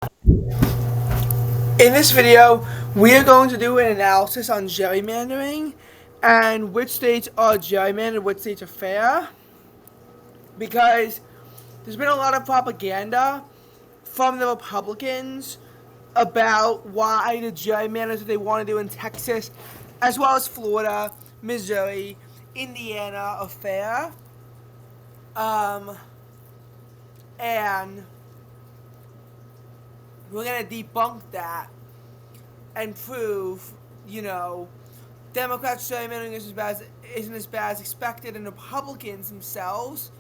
In this video, we are going to do an analysis on gerrymandering and which states are gerrymandered, which states are fair. Because there's been a lot of propaganda from the Republicans about why the gerrymanders that they want to do in Texas, as well as Florida, Missouri, Indiana, are fair. And we're going to debunk that and prove, Democrats gerrymandering isn't as bad as expected, and Republicans themselves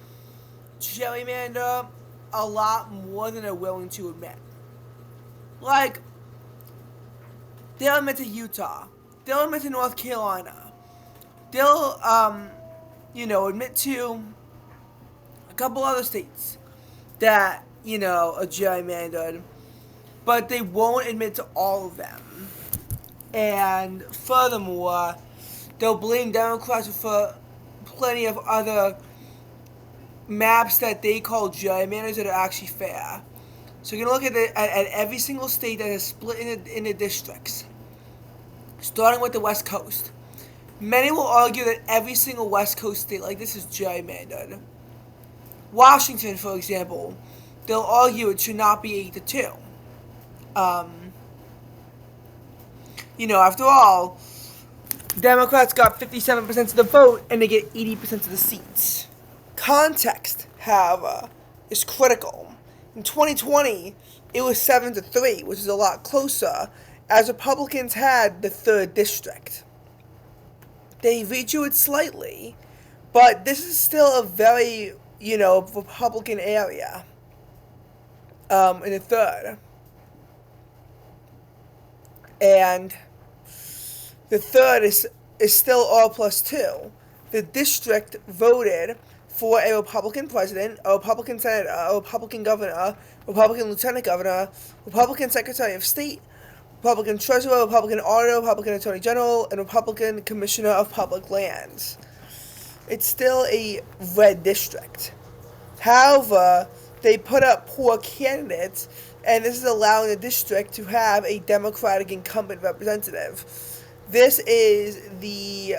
gerrymander a lot more than they're willing to admit. Like, they'll admit to Utah, they'll admit to North Carolina, they'll, admit to a couple other states that, are gerrymandered, but they won't admit to all of them. And furthermore, they'll blame Democrats for plenty of other maps that they call gerrymanders that are actually fair. So you're going to look at every single state that is split into districts, starting with the West Coast. Many will argue that every single West Coast state like this is gerrymandered. Washington, for example, they'll argue it should not be 8-2. After all, Democrats got 57% of the vote and they get 80% of the seats. Context, however, is critical. In 2020, it was 7-3, which is a lot closer, as Republicans had the 3rd district. They redrew it slightly, but this is still a very, Republican area in the 3rd. And the 3rd is still R+2. The district voted for a Republican president, a Republican senator, a Republican governor, Republican lieutenant governor, Republican secretary of state, Republican treasurer, Republican auditor, Republican attorney general, and Republican commissioner of public lands. It's still a red district. However, they put up poor candidates, and this is allowing the district to have a Democratic incumbent representative. This is the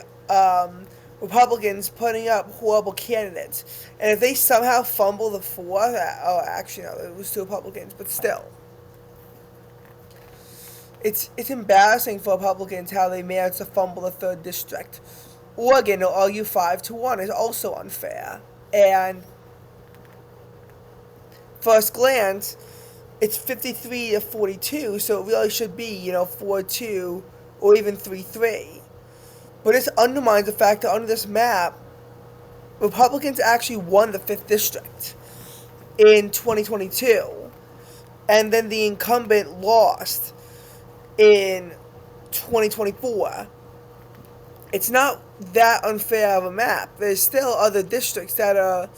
Republicans putting up horrible candidates. And if they somehow fumble the 4th, actually no, it was 2 Republicans, but still. It's embarrassing for Republicans how they managed to fumble the 3rd district. Oregon, they'll argue 5-1 is also unfair. And first glance, it's 53-42, so it really should be, 4-2 or even 3-3. But this undermines the fact that under this map, Republicans actually won the 5th district in 2022. And then the incumbent lost in 2024. It's not that unfair of a map. There's still other districts that are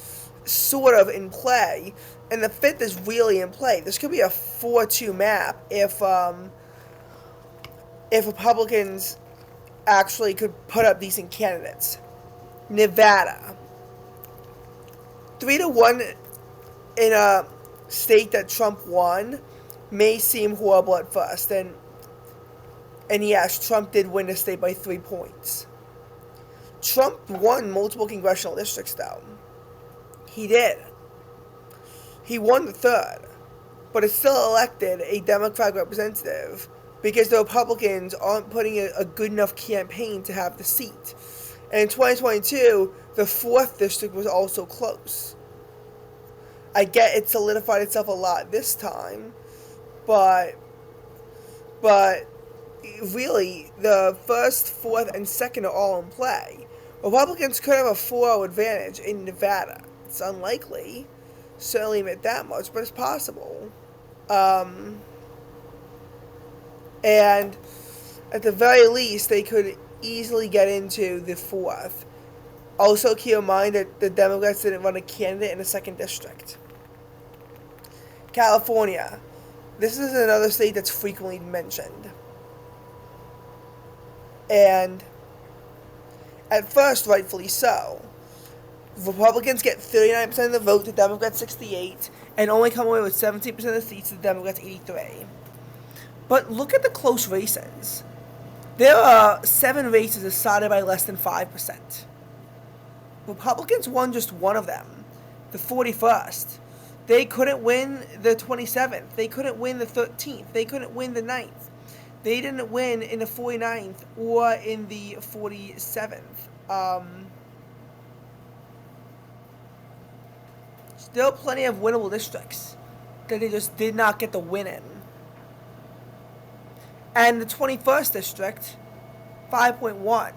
sort of in play, and the 5th is really in play. This could be a 4-2 map if Republicans actually could put up decent candidates. Nevada, 3-1 in a state that Trump won may seem horrible at first, and yes, Trump did win the state by 3 points. Trump won multiple congressional districts, though. He did. He won the 3rd, but it still elected a Democratic representative because the Republicans aren't putting a good enough campaign to have the seat. And in 2022, the 4th district was also close. I get it solidified itself a lot this time, but really, the 1st, 4th, and 2nd are all in play. Republicans could have a 4-0 advantage in Nevada. It's unlikely. Certainly admit that much, but it's possible. And at the very least, they could easily get into the 4th. Also, keep in mind that the Democrats didn't run a candidate in the 2nd district. California. This is another state that's frequently mentioned. And at first, rightfully so. Republicans get 39% of the vote to Democrats 68, and only come away with 17% of the seats, the Democrats 83. But look at the close races. There are 7 races decided by less than 5%. Republicans won just one of them, the 41st. They couldn't win the 27th. They couldn't win the 13th. They couldn't win the 9th. They didn't win in the 49th or in the 47th. Still plenty of winnable districts that they just did not get the win in. And the 21st district, 5.1.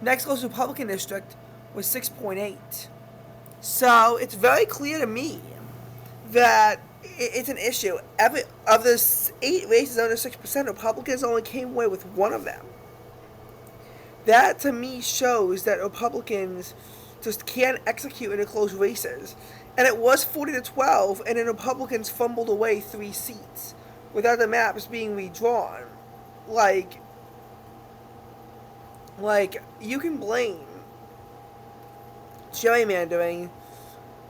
Next closest Republican district was 6.8. So it's very clear to me that it's an issue. Of the 8 races under 6%, Republicans only came away with one of them. That to me shows that Republicans just can't execute in the close races. And it was 40-12, and then Republicans fumbled away 3 seats without the maps being redrawn. Like you can blame gerrymandering,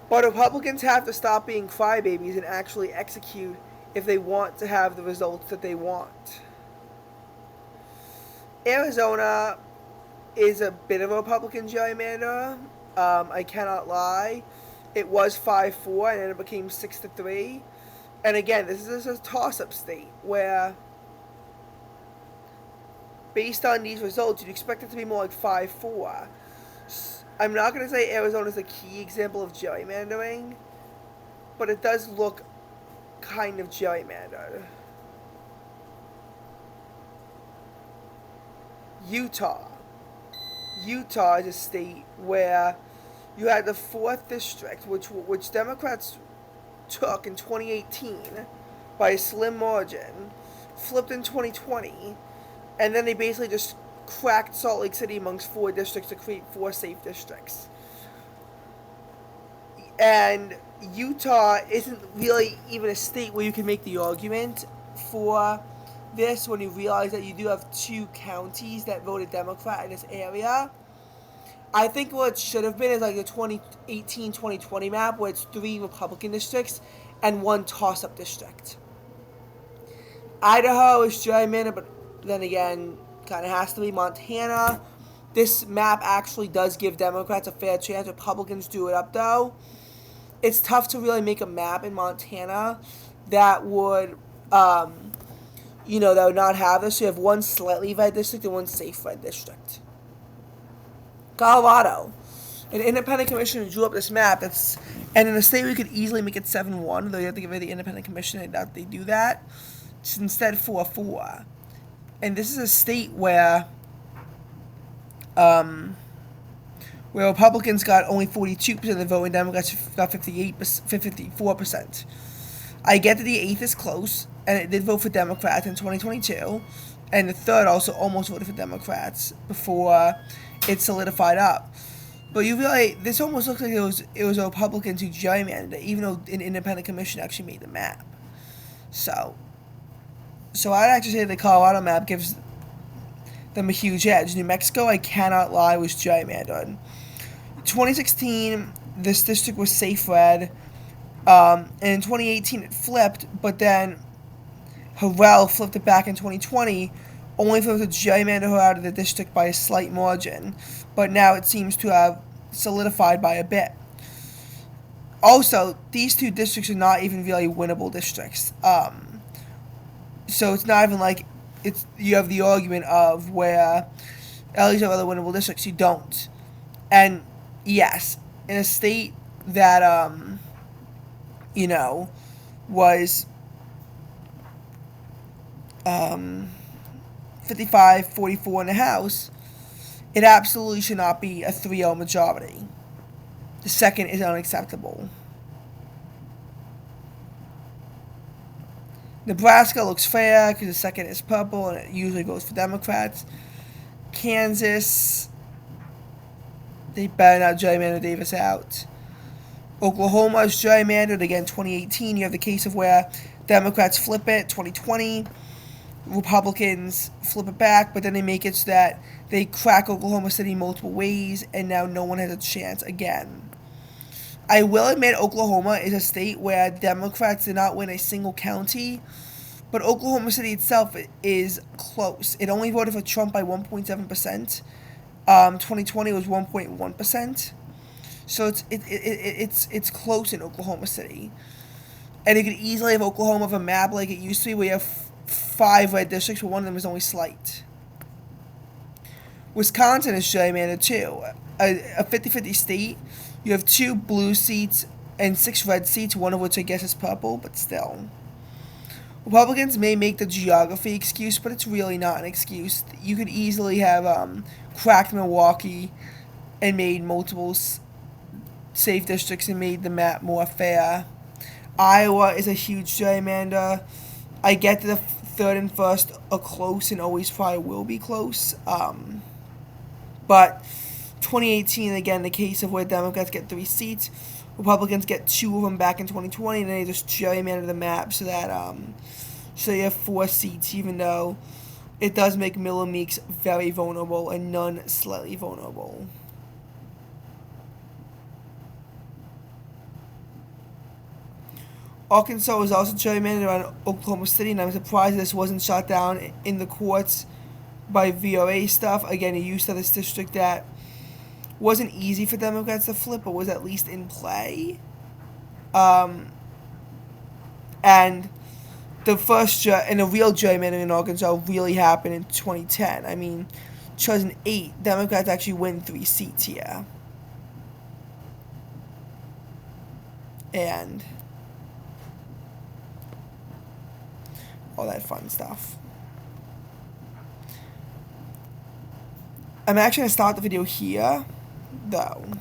but Republicans have to stop being crybabies and actually execute if they want to have the results that they want. Arizona is a bit of a Republican gerrymander. I cannot lie. It was 5-4 and then it became 6-3. And again, this is a toss-up state where, based on these results, you'd expect it to be more like 5-4. I'm not going to say Arizona is a key example of gerrymandering, but it does look kind of gerrymandered. Utah. Utah is a state where you had the 4th district, which Democrats took in 2018 by a slim margin, flipped in 2020, and then they basically just cracked Salt Lake City amongst 4 districts to create 4 safe districts. And Utah isn't really even a state where you can make the argument for this when you realize that you do have 2 counties that voted Democrat in this area. I think what it should have been is like the 2018-2020 map where it's 3 Republican districts and 1 toss-up district. Idaho is gerrymandered, but then again, kind of has to be. Montana, this map actually does give Democrats a fair chance. Republicans do it up, though. It's tough to really make a map in Montana that would, that would not have this. So you have 1 slightly red district and 1 safe red district. Colorado, an independent commission drew up this map. And in a state we could easily make it 7-1, though you have to give it the independent commission. I doubt they do that. It's instead 4-4. And this is a state where Republicans got only 42% of the vote and Democrats got 54%. I get that the 8th is close, and it did vote for Democrats in 2022, and the 3rd also almost voted for Democrats before it solidified up. But you realize this almost looks like it was Republicans who gerrymandered it, even though an independent commission actually made the map. So I'd actually say the Colorado map gives them a huge edge. New Mexico, I cannot lie, was gerrymandered. 2016, this district was safe red. And in 2018, it flipped, but then Harrell flipped it back in 2020, only for the gerrymander her out of the district by a slight margin. But now it seems to have solidified by a bit. Also, these 2 districts are not even really winnable districts. So it's not even like you have the argument of where at least have other winnable districts, you don't. And yes, in a state that was 55-44 in the House, it absolutely should not be a 3-0 majority. The second is unacceptable. Nebraska looks fair because the second is purple and it usually votes for Democrats. Kansas, they better not gerrymander Davis out. Oklahoma is gerrymandered. Again, 2018, you have the case of where Democrats flip it. 2020, Republicans flip it back, but then they make it so that they crack Oklahoma City multiple ways, and now no one has a chance again. I will admit Oklahoma is a state where Democrats did not win a single county, but Oklahoma City itself is close. It only voted for Trump by 1.7%. 2020 was 1.1%. So it's close in Oklahoma City, and you could easily have Oklahoma of a map like it used to be, where you have 5 red districts, but one of them is only slight. Wisconsin is gerrymandered too. A 50-50 state. You have 2 blue seats and 6 red seats, one of which I guess is purple, but still. Republicans may make the geography excuse, but it's really not an excuse. You could easily have cracked Milwaukee and made multiple safe districts and made the map more fair. Iowa is a huge gerrymander. I get that the third and first are close and always probably will be close. But 2018, again, the case of where Democrats get 3 seats, Republicans get 2 of them back in 2020, and then they just gerrymander the map so that so you have 4 seats, even though it does make Miller Meeks very vulnerable and none slightly vulnerable. Arkansas was also gerrymandered around Oklahoma City, and I'm surprised this wasn't shot down in the courts by VRA stuff. Again, you used to this district that wasn't easy for Democrats to flip, but was at least in play. And the first and the real gerrymandering in Arkansas really happened in 2010. I mean, 2008, Democrats actually win 3 seats here. And all that fun stuff. I'm actually going to start the video here, though.